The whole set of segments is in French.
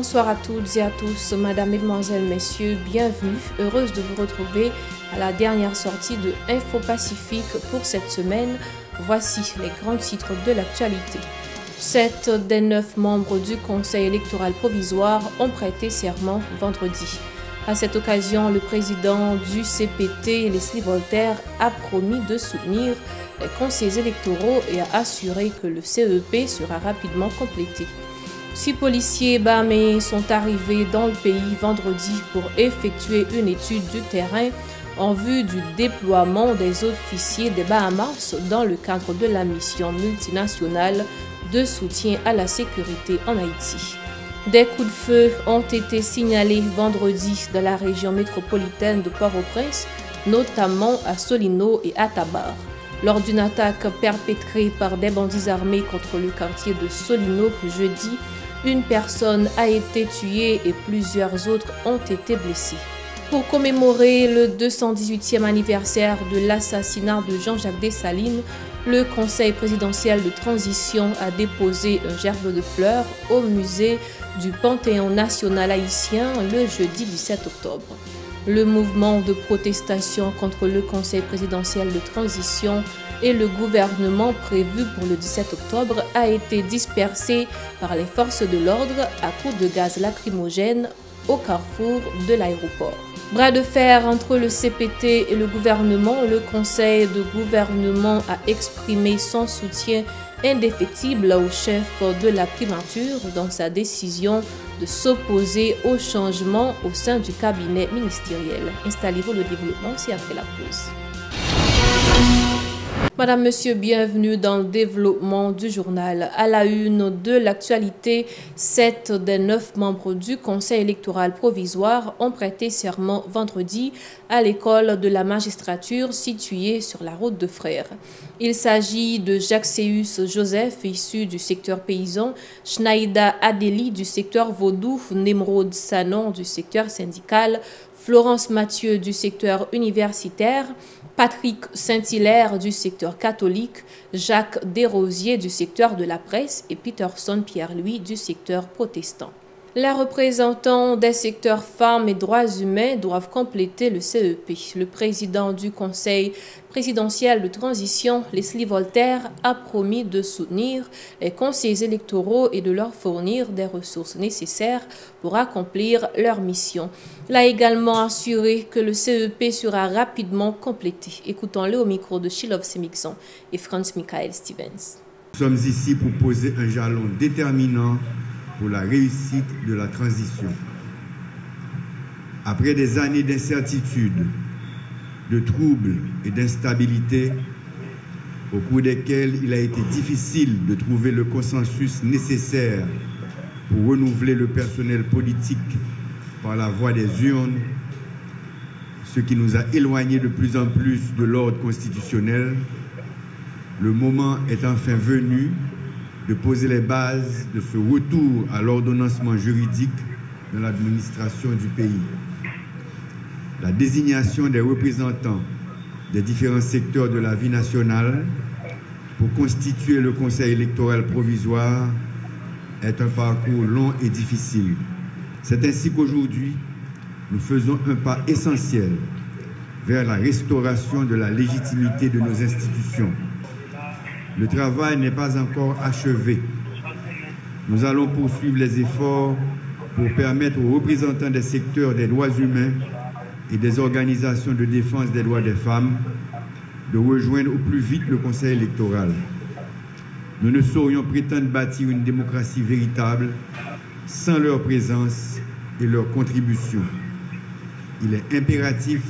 Bonsoir à toutes et à tous, Madame, Mesdemoiselles, Messieurs, bienvenue. Heureuse de vous retrouver à la dernière sortie de Info Pacifique pour cette semaine. Voici les grands titres de l'actualité. 7 des 9 membres du Conseil électoral provisoire ont prêté serment vendredi. À cette occasion, le président du CPT, Leslie Voltaire, a promis de soutenir les conseils électoraux et a assuré que le CEP sera rapidement complété. 6 policiers bahaméens sont arrivés dans le pays vendredi pour effectuer une étude du terrain en vue du déploiement des officiers des Bahamas dans le cadre de la mission multinationale de soutien à la sécurité en Haïti. Des coups de feu ont été signalés vendredi dans la région métropolitaine de Port-au-Prince, notamment à Solino et à Tabar. Lors d'une attaque perpétrée par des bandits armés contre le quartier de Solino jeudi, une personne a été tuée et plusieurs autres ont été blessés. Pour commémorer le 218e anniversaire de l'assassinat de Jean-Jacques Dessalines, le Conseil présidentiel de transition a déposé un gerbe de fleurs au musée du Panthéon national haïtien le jeudi 17 octobre. Le mouvement de protestation contre le Conseil présidentiel de transition et le gouvernement prévu pour le 17 octobre a été dispersé par les forces de l'ordre à coups de gaz lacrymogène au carrefour de l'aéroport. Bras de fer entre le CPT et le gouvernement, le Conseil de gouvernement a exprimé son soutien indéfectible au chef de la primature dans sa décision de s'opposer au changement au sein du cabinet ministériel. Installez-vous le développement, c'est après la pause. Madame, Monsieur, bienvenue dans le développement du journal. À la une de l'actualité, 7 des 9 membres du Conseil électoral provisoire ont prêté serment vendredi à l'école de la magistrature située sur la route de Frères. Il s'agit de Jacques Céus Joseph, issu du secteur paysan, Schnaïda Adélie du secteur vaudou, Nemrod Sanon du secteur syndical, Florence Mathieu du secteur universitaire, Patrick Saint-Hilaire du secteur catholique, Jacques Desrosiers du secteur de la presse et Peterson Pierre-Louis du secteur protestant. Les représentants des secteurs femmes et droits humains doivent compléter le CEP. Le président du Conseil présidentiel de transition, Leslie Voltaire, a promis de soutenir les conseillers électoraux et de leur fournir des ressources nécessaires pour accomplir leur mission. Il a également assuré que le CEP sera rapidement complété. Écoutons-le au micro de Shilov Semixon et Franz Michael Stevens. Nous sommes ici pour poser un jalon déterminant pour la réussite de la transition. Après des années d'incertitude, de troubles et d'instabilité, au cours desquels il a été difficile de trouver le consensus nécessaire pour renouveler le personnel politique par la voie des urnes, ce qui nous a éloignés de plus en plus de l'ordre constitutionnel, le moment est enfin venu de poser les bases de ce retour à l'ordonnancement juridique dans l'administration du pays. La désignation des représentants des différents secteurs de la vie nationale pour constituer le Conseil électoral provisoire est un parcours long et difficile. C'est ainsi qu'aujourd'hui, nous faisons un pas essentiel vers la restauration de la légitimité de nos institutions. Le travail n'est pas encore achevé. Nous allons poursuivre les efforts pour permettre aux représentants des secteurs des droits humains et des organisations de défense des droits des femmes de rejoindre au plus vite le Conseil électoral. Nous ne saurions prétendre bâtir une démocratie véritable sans leur présence et leur contribution. Il est impératif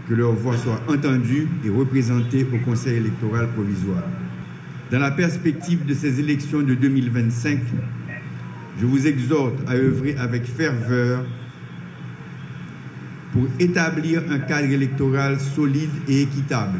que leur voix soit entendue et représentée au Conseil électoral provisoire. Dans la perspective de ces élections de 2025, je vous exhorte à œuvrer avec ferveur pour établir un cadre électoral solide et équitable.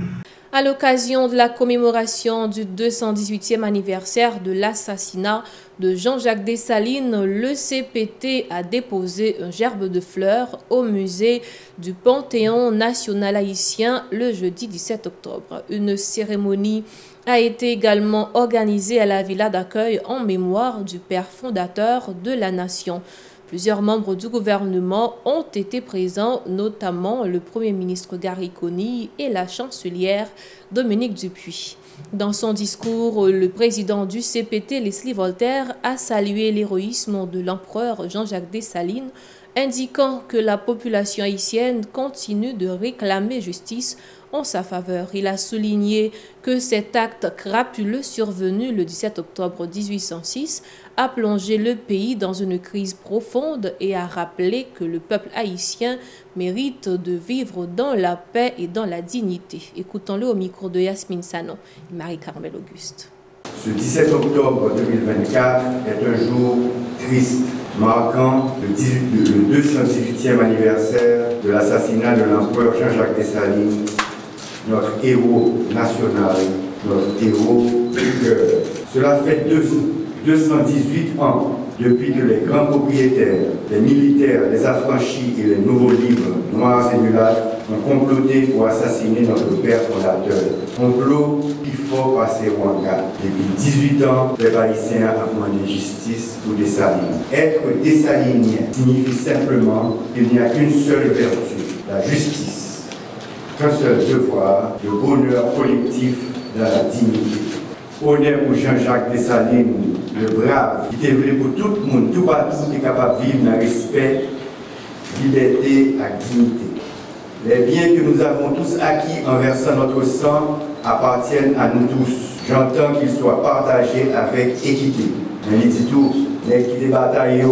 À l'occasion de la commémoration du 218e anniversaire de l'assassinat de Jean-Jacques Dessalines, le CPT a déposé un gerbe de fleurs au musée du Panthéon national haïtien le jeudi 17 octobre. Une cérémonie a été également organisée à la villa d'accueil en mémoire du père fondateur de la nation. Plusieurs membres du gouvernement ont été présents, notamment le Premier ministre Gary Conille et la chancelière Dominique Dupuy. Dans son discours, le président du CPT, Leslie Voltaire, a salué l'héroïsme de l'empereur Jean-Jacques Dessalines, indiquant que la population haïtienne continue de réclamer justice en sa faveur. Il a souligné que cet acte crapuleux survenu le 17 octobre 1806 a plongé le pays dans une crise profonde et a rappelé que le peuple haïtien mérite de vivre dans la paix et dans la dignité. Écoutons-le au micro de Yasmine Sanon et Marie-Carmel Auguste. Ce 17 octobre 2024 est un jour triste, marquant le 218e anniversaire de l'assassinat de l'empereur Jean-Jacques Dessalines, notre héros national, notre héros du cœur. Cela fait 218 ans depuis que les grands propriétaires, les militaires, les affranchis et les nouveaux libres, noirs et mulâtres, ont comploté pour assassiner notre père fondateur. Complot plus fort par ces Rwanda. Depuis 18 ans, les Haïtiens ont demandé justice pour Dessalines. Être dessalinien signifie simplement qu'il n'y a qu'une seule vertu, la justice. Qu'un seul devoir, le bonheur collectif dans la dignité. Honneur pour Jean-Jacques Dessalines, le brave, qui était pour tout le monde, tout partout, qui est capable de vivre dans le respect, liberté et dignité. Les biens que nous avons tous acquis en versant notre sang appartiennent à nous tous. J'entends qu'ils soient partagés avec équité. Mais il dit tout, les qui des batailles,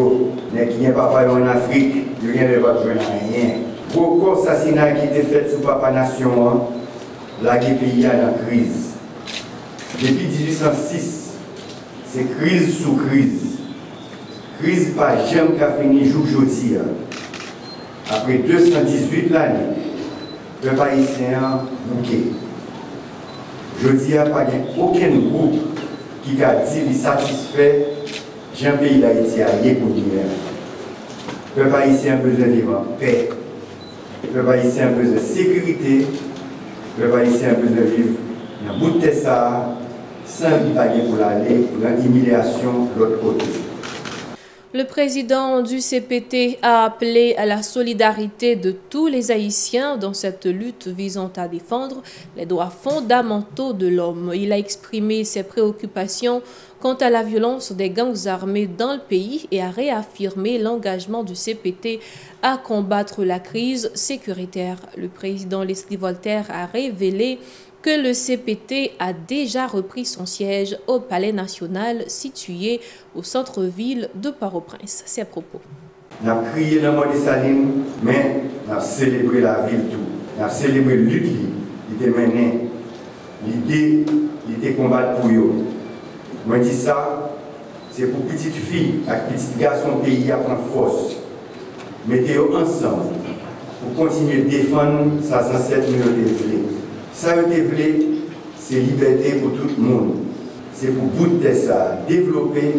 les qui n'ont pas en Afrique, rien ne va rien. Beaucoup d'assassinats qui étaient faits sous Papa Nation, la pays est en crise. Depuis 1806, c'est crise sous crise. Crise pas jamais qu'a fini jour aujourd'hui. Après 218 l'année, le peuple haïtien bouquet. Je dis qu'il n'y a aucun groupe qui a dit qu'il satisfait un pays d'Haïti à y pour l'hiver. Le peuple haïtien a besoin de vivre en paix. Le peuple haïtien a besoin de sécurité. Le peuple haïtien a besoin de vivre dans un bout de ça, sans vivre pour l'aller, pour l'humiliation de l'autre côté. Le président du CPT a appelé à la solidarité de tous les Haïtiens dans cette lutte visant à défendre les droits fondamentaux de l'homme. Il a exprimé ses préoccupations quant à la violence des gangs armés dans le pays et a réaffirmé l'engagement du CPT à combattre la crise sécuritaire. Le président Leslie Voltaire a révélé que le CPT a déjà repris son siège au Palais national situé au centre-ville de Port-au-Prince. Ses propos. On a crié dans le mot de Dessalines, mais on a célébré la ville tout. On a célébré la lutte qui était menée. L'idée était de combattre pour eux. Moi, je dis ça, c'est pour petites filles et petits garçons pays à prendre force. Mettez-vous ensemble pour continuer de défendre sa ancêtre minorité. Ça veut dire c'est liberté pour tout le monde. C'est pour bout de ça, développer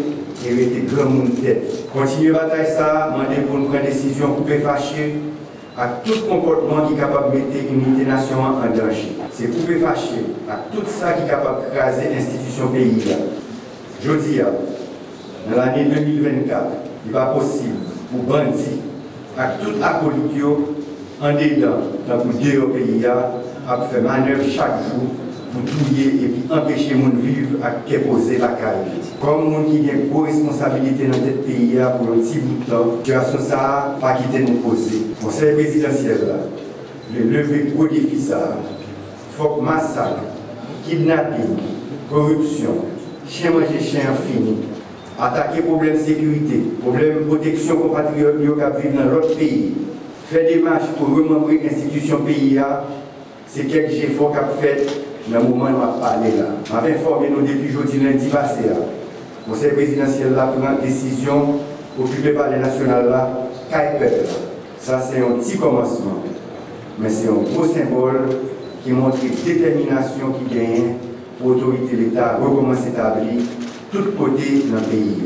et rester grand monde tête. Continuer à batailler ça, demander pour nous prendre des décisions, couper fâcher, à tout comportement qui est capable de mettre l'unité nationale en danger. C'est couper fâcher à tout ça qui est capable de craser l'institution pays. Je dis, dans l'année 2024, il n'est pas possible pour bandits, à tout acolyte, en dedans, dans le deux au pays, à faire manœuvre chaque jour pour touiller et puis empêcher les gens de vivre à déposer la caille. Comme les gens qui ont une grosse responsabilité dans notre pays pour un petit bout de temps, situation ça pas quitter nous poser. Le conseil présidentiel, le lever gros défi ça, il faut que massacre, kidnapping, corruption, chien manger chien fini, attaquer problème de sécurité, problème de protection compatriotes qui vivent dans l'autre pays, faire des marches pour remembrer l'institution pays. C'est quelques efforts qu'a fait dans le moment où on va parler là. On a informé nous depuis jeudi lundi passé. Le conseil présidentiel a pris une décision occupée par les nationales là, ça c'est un petit commencement. Mais c'est un beau symbole qui montre la détermination qui gagne pour l'autorité de l'État recommencer à établir tout côté dans le pays.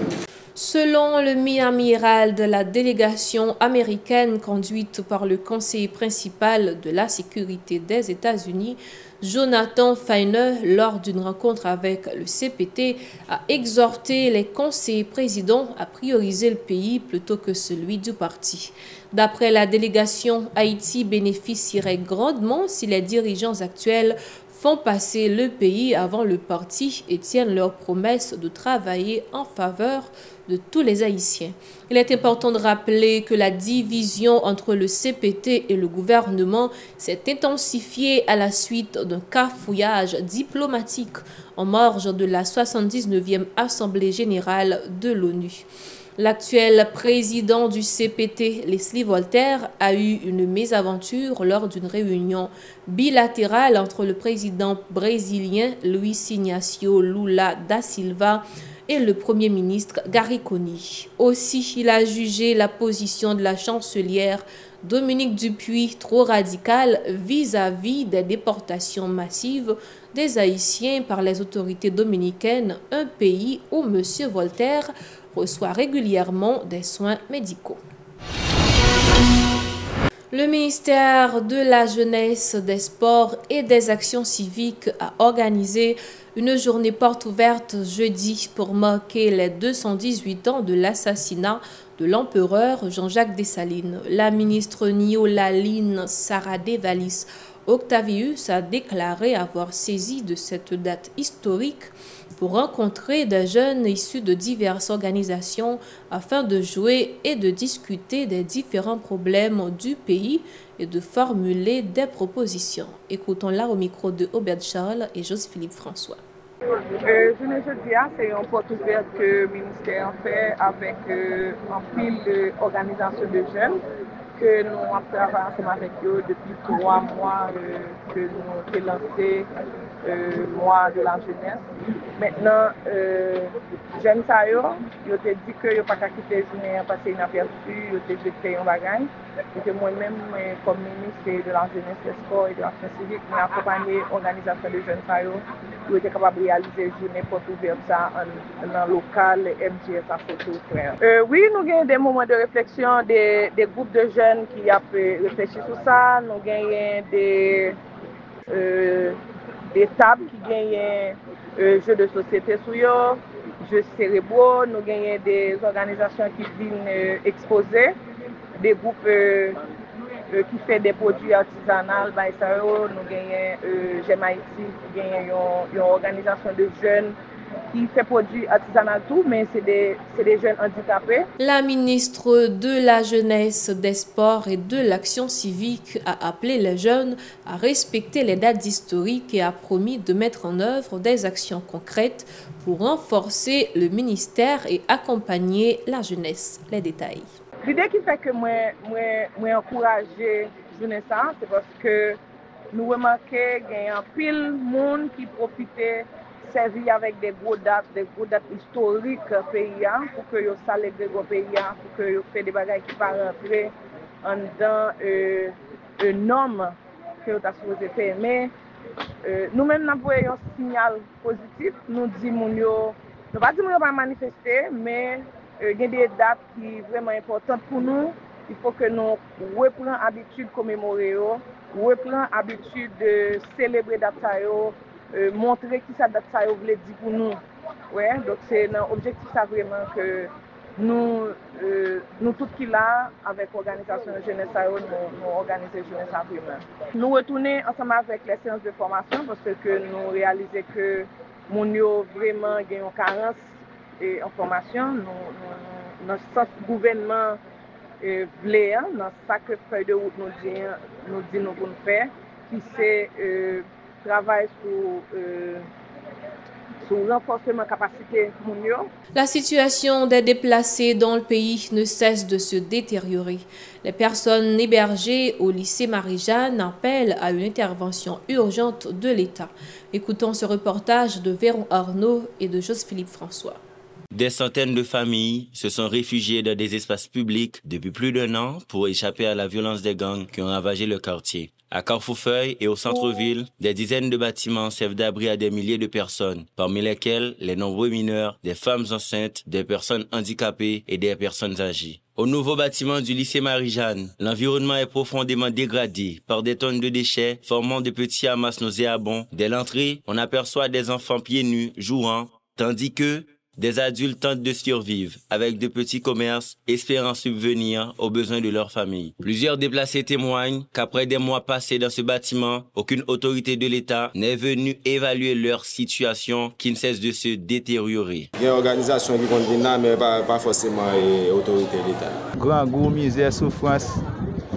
Selon le mi-amiral de la délégation américaine conduite par le conseiller principal de la sécurité des États-Unis, Jonathan Feiner, lors d'une rencontre avec le CPT, a exhorté les conseillers présidents à prioriser le pays plutôt que celui du parti. D'après la délégation, Haïti bénéficierait grandement si les dirigeants actuels font passer le pays avant le parti et tiennent leur promesse de travailler en faveur de tous les Haïtiens. Il est important de rappeler que la division entre le CPT et le gouvernement s'est intensifiée à la suite d'un cafouillage diplomatique en marge de la 79e Assemblée générale de l'ONU. L'actuel président du CPT, Leslie Voltaire, a eu une mésaventure lors d'une réunion bilatérale entre le président brésilien Luiz Inácio Lula da Silva et le Premier ministre Gary Conille. Aussi, il a jugé la position de la chancelière Dominique Dupuy trop radicale vis-à-vis des déportations massives des Haïtiens par les autorités dominicaines, un pays où M. Voltaire reçoit régulièrement des soins médicaux. Le ministère de la Jeunesse, des Sports et des Actions civiques a organisé une journée porte ouverte jeudi pour marquer les 218 ans de l'assassinat de l'empereur Jean-Jacques Dessalines. La ministre Niola-Line Saradé-Valis Octavius a déclaré avoir saisi de cette date historique pour rencontrer des jeunes issus de diverses organisations afin de jouer et de discuter des différents problèmes du pays et de formuler des propositions. Écoutons-la au micro de Obed Charles et Joseph-Philippe François. C'est un porte ouverte que le ministère fait avec un pile d'organisations de jeunes que nous avons travaillé ensemble avec eux depuis 3 mois que nous avons lancé mois de la jeunesse. Maintenant, jeunes ils ont dit que ils n'ont pas quitté la journée parce qu'ils n'ont pas perçu, ils ont jeté un bagage. Et que moi-même, comme ministre de la jeunesse, des sports et de l'action civique, nous avons accompagné l'organisation de jeunes qui ont été capables de réaliser une journée porte ouverte dans le local MGF à Fort-au-Frère. Oui, nous avons des moments de réflexion, des groupes de jeunes qui ont réfléchi sur ça. Nous avons des tables qui gagnent jeux de société sur eux, jeux cérébraux. Nous avons des organisations qui viennent exposer, des groupes qui font des produits artisanaux. Nous avons J'aime Haïti, qui gagne une organisation de jeunes qui fait produits artisanaux tout, mais c'est des jeunes handicapés. La ministre de la Jeunesse, des Sports et de l'Action civique a appelé les jeunes à respecter les dates historiques et a promis de mettre en œuvre des actions concrètes pour renforcer le ministère et accompagner la jeunesse. Les détails. L'idée qui fait que moi encourager la jeunesse, c'est parce que nous remarquons qu'il y a un pile de monde qui profitait servir avec des gros dates historiques pays pour que yo célèbre le pays, pour que yo fait des bagages qui pas rentrer en dedans une norme que yo t'a supposé faire. Mais nous-mêmes nous voyons un signal positif. Nous disons nous pas dire pas manifester, mais il y a des dates qui sont vraiment importantes pour nous. Il faut que nous reprenions l'habitude de commémorer, reprenions l'habitude de célébrer dates. Montrer qui ça date ça voulait dire pour nous. Ouais, donc c'est l'objectif ça vraiment que nous tout qui là avec l'organisation de jeunesse nous organiser jeunesse vraiment. Nous retourner ensemble avec les séances de formation parce que nous réalisons que mon yo vraiment gagne une carence en formation. Notre sens gouvernement voulait dans chaque feuille de route nous dit nous pour faire qui c'est travail sur le renforcement de capacité. La situation des déplacés dans le pays ne cesse de se détériorer. Les personnes hébergées au lycée Marie-Jeanne appellent à une intervention urgente de l'État. Écoutons ce reportage de Véron Arnaud et de Joseph-Philippe François. Des centaines de familles se sont réfugiées dans des espaces publics depuis plus d'1 an pour échapper à la violence des gangs qui ont ravagé le quartier. À Carrefourfeuille et au centre-ville, des dizaines de bâtiments servent d'abri à des milliers de personnes, parmi lesquelles les nombreux mineurs, des femmes enceintes, des personnes handicapées et des personnes âgées. Au nouveau bâtiment du lycée Marie-Jeanne, l'environnement est profondément dégradé par des tonnes de déchets formant de petits amas nauséabonds. Dès l'entrée, on aperçoit des enfants pieds nus jouant, tandis que des adultes tentent de survivre avec de petits commerces, espérant subvenir aux besoins de leur famille. Plusieurs déplacés témoignent qu'après des mois passés dans ce bâtiment, aucune autorité de l'État n'est venue évaluer leur situation qui ne cesse de se détériorer. Il y a une organisation qui compte venir, mais pas forcément l'autorité de l'État. Grand goût, misère, souffrance.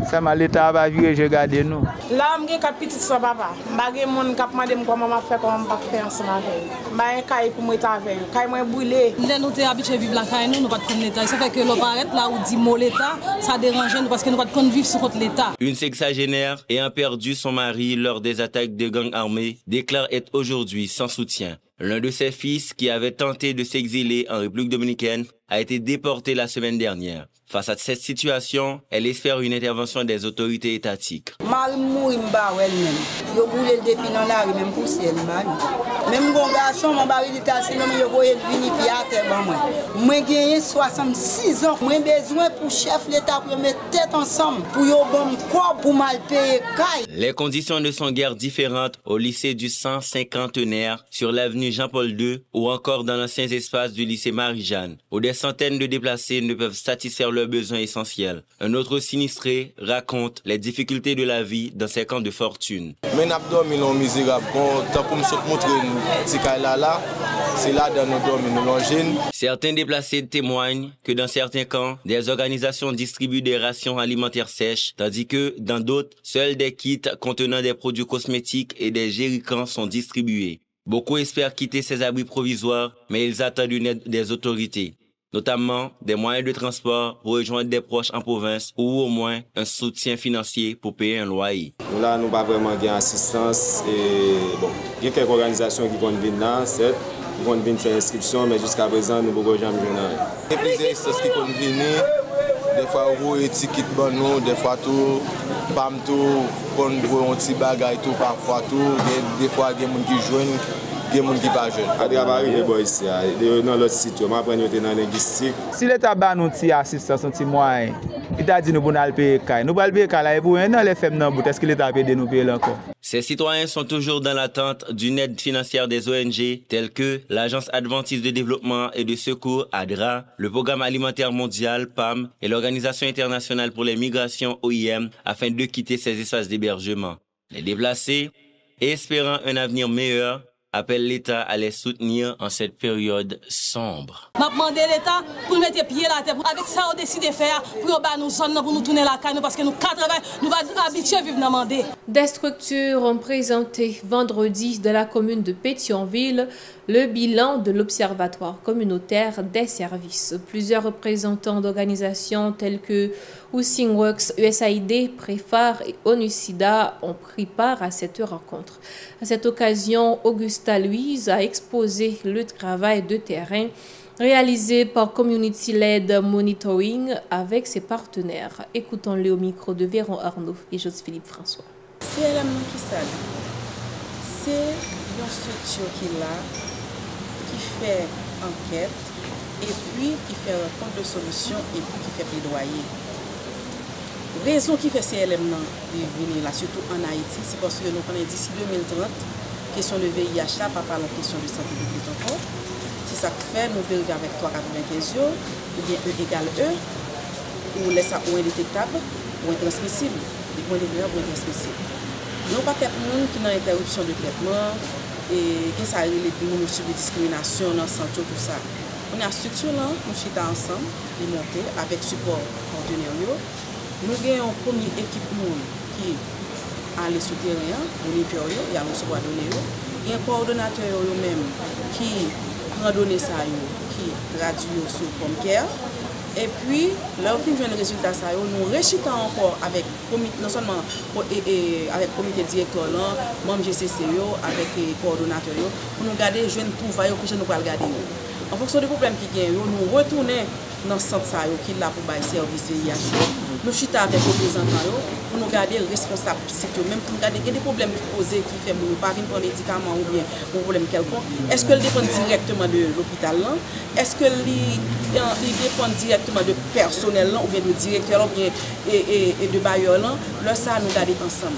Ça m'a l'État va vivre, je regarde nous. Là, je suis petit sans papa. Je suis mon cap madame comment m'a fait comment pas faire ensemble avec. Je suis pour moi avec. Quand moi brûlé. Nous sommes habitués à vivre la caille, nous pas de l'État. Ça fait que l'on paraît là où dit mot l'État, ça dérange nous parce que nous pas de vivre sur l'État. Une sexagénaire ayant perdu son mari lors des attaques de gangs armés déclare être aujourd'hui sans soutien. L'un de ses fils, qui avait tenté de s'exiler en République dominicaine, a été déporté la semaine dernière. Face à cette situation, elle espère une intervention des autorités étatiques. Marie mourit elle-même. Yo boule depuis dans la rue même pour elle même bon garçon mon mari dit sinon yo voyez venir puis à terre moi. Moi gagné 66 ans. Moi besoin pour chef l'État pour mettre tête ensemble pour yo bon quoi pour mal payer caille. Les conditions ne sont guère différentes au lycée du 150e sur l'avenue Jean-Paul II ou encore dans l'ancien espace du lycée Marie-Jeanne, où des centaines de déplacés ne peuvent satisfaire leurs besoins essentiels. Un autre sinistré raconte les difficultés de la vie dans ces camps de fortune. Mais nous dormons misérable. Pour me montrer ce qu'il y a là, c'est là dans nos dormons. Certains déplacés témoignent que dans certains camps, des organisations distribuent des rations alimentaires sèches, tandis que dans d'autres, seuls des kits contenant des produits cosmétiques et des jerrycans sont distribués. Beaucoup espèrent quitter ces abris provisoires, mais ils attendent une aide des autorités, notamment des moyens de transport pour rejoindre des proches en province ou au moins un soutien financier pour payer un loyer. Là, nous n'avons pas vraiment d'assistance. Il y a quelques organisations qui vont venir là, certes, qui vont venir faire inscription, mais jusqu'à présent, nous n'avons jamais vu rien. Il y a plusieurs instances qui vont venir. Des fois, on a des tickets pour nous, des fois, tout, bam, tout, on a un petit bagage, tout, parfois, tout. Des fois, il y a des gens qui jouent. Il y a des gens qui ne sont pas jeunes. À travailler les boys ici, dans l'autre site, on apprend dans la linguistique. Si l'État a une petite assistance, un petit moyen, il a dit nous allons payer caille. Nous allons payer caille, pour les femmes dans bout, est-ce que l'État a payé nous payer encore? Ces citoyens sont toujours dans l'attente d'une aide financière des ONG telles que l'Agence adventiste de développement et de secours ADRA, le Programme alimentaire mondial PAM et l'Organisation internationale pour les migrations OIM afin de quitter ces espaces d'hébergement. Les déplacés, espérant un avenir meilleur, appelle l'État à les soutenir en cette période sombre. Je demande à l'État pour mettre pied à la terre. Avec ça, on décide de faire pour nous zone pour nous tourner la canne parce que nous 80, nous sommes habitués à vivre dans le monde. Des structures ont présenté vendredi de la commune de Pétionville le bilan de l'Observatoire communautaire des services. Plusieurs représentants d'organisations telles que Housingworks, USAID, Préphare et ONU-SIDA ont pris part à cette rencontre. À cette occasion, Augusta Louise a exposé le travail de terrain réalisé par Community Led Monitoring avec ses partenaires. Écoutons-le au micro de Véron Arnaud et Joseph-Philippe François. C'est l'élément qui s'allume. C'est une structure qui est là, qui fait enquête, et puis qui fait rencontre de solutions, et puis qui fait plaidoyer. Raison qui fait ces éléments de venir là, surtout en Haïti, c'est parce que nous connaissons d'ici 2030, question de VIH, pas parlons question de santé publique encore. C'est ça qui fait, nous vérifions avec 3,95 €, ou bien E égale E, ou laisse ça ou indétectable, ou intransmissible. Des points de vue ou intransmissible. Nous pas quelqu'un qui n'a interruption de traitement, et qui ça les gens subissent discrimination dans la santé, tout ça. On a structure là, nous chita ensemble, et monter avec support partenaire. Nous avons une première équipe qui a les souterrains, moniteur, il y a recevoir données. Il y a un coordonnateur même qui prend données ça, qui traduit sur Comcare. Et puis, là, on fait le résultat, nous réchitons encore avec non seulement avec le comité directeur, membre GCC, avec les coordonnateurs, pour nous garder jeunes trouvailles que nous pouvons regarder. En fonction des problèmes qui gagnent, nous retournons dans ce centre qui est là pour bailler service VIH. Nous chutons avec les représentants pour nous garder responsables, même pour nous garder des problèmes posés qui fait que nous ne pas venir prendre médicaments ou bien un problème quelconque. Est-ce que dépend directement de l'hôpital? Est-ce que dépend directement de personnel ou bien de directeur ou bien et de bailleur? Là, ça nous garder ensemble.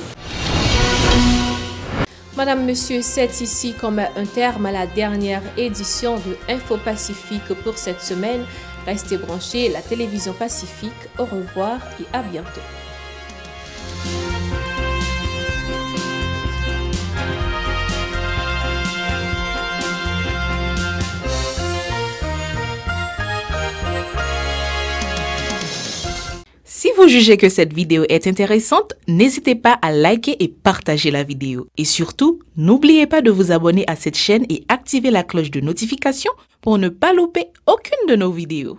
Madame, Monsieur, c'est ici qu'on met un terme à la dernière édition de Info Pacifique pour cette semaine. Restez branchés, la télévision Pacifique. Au revoir et à bientôt. Si vous jugez que cette vidéo est intéressante, n'hésitez pas à liker et partager la vidéo. Et surtout, n'oubliez pas de vous abonner à cette chaîne et activer la cloche de notification pour ne pas louper aucune de nos vidéos.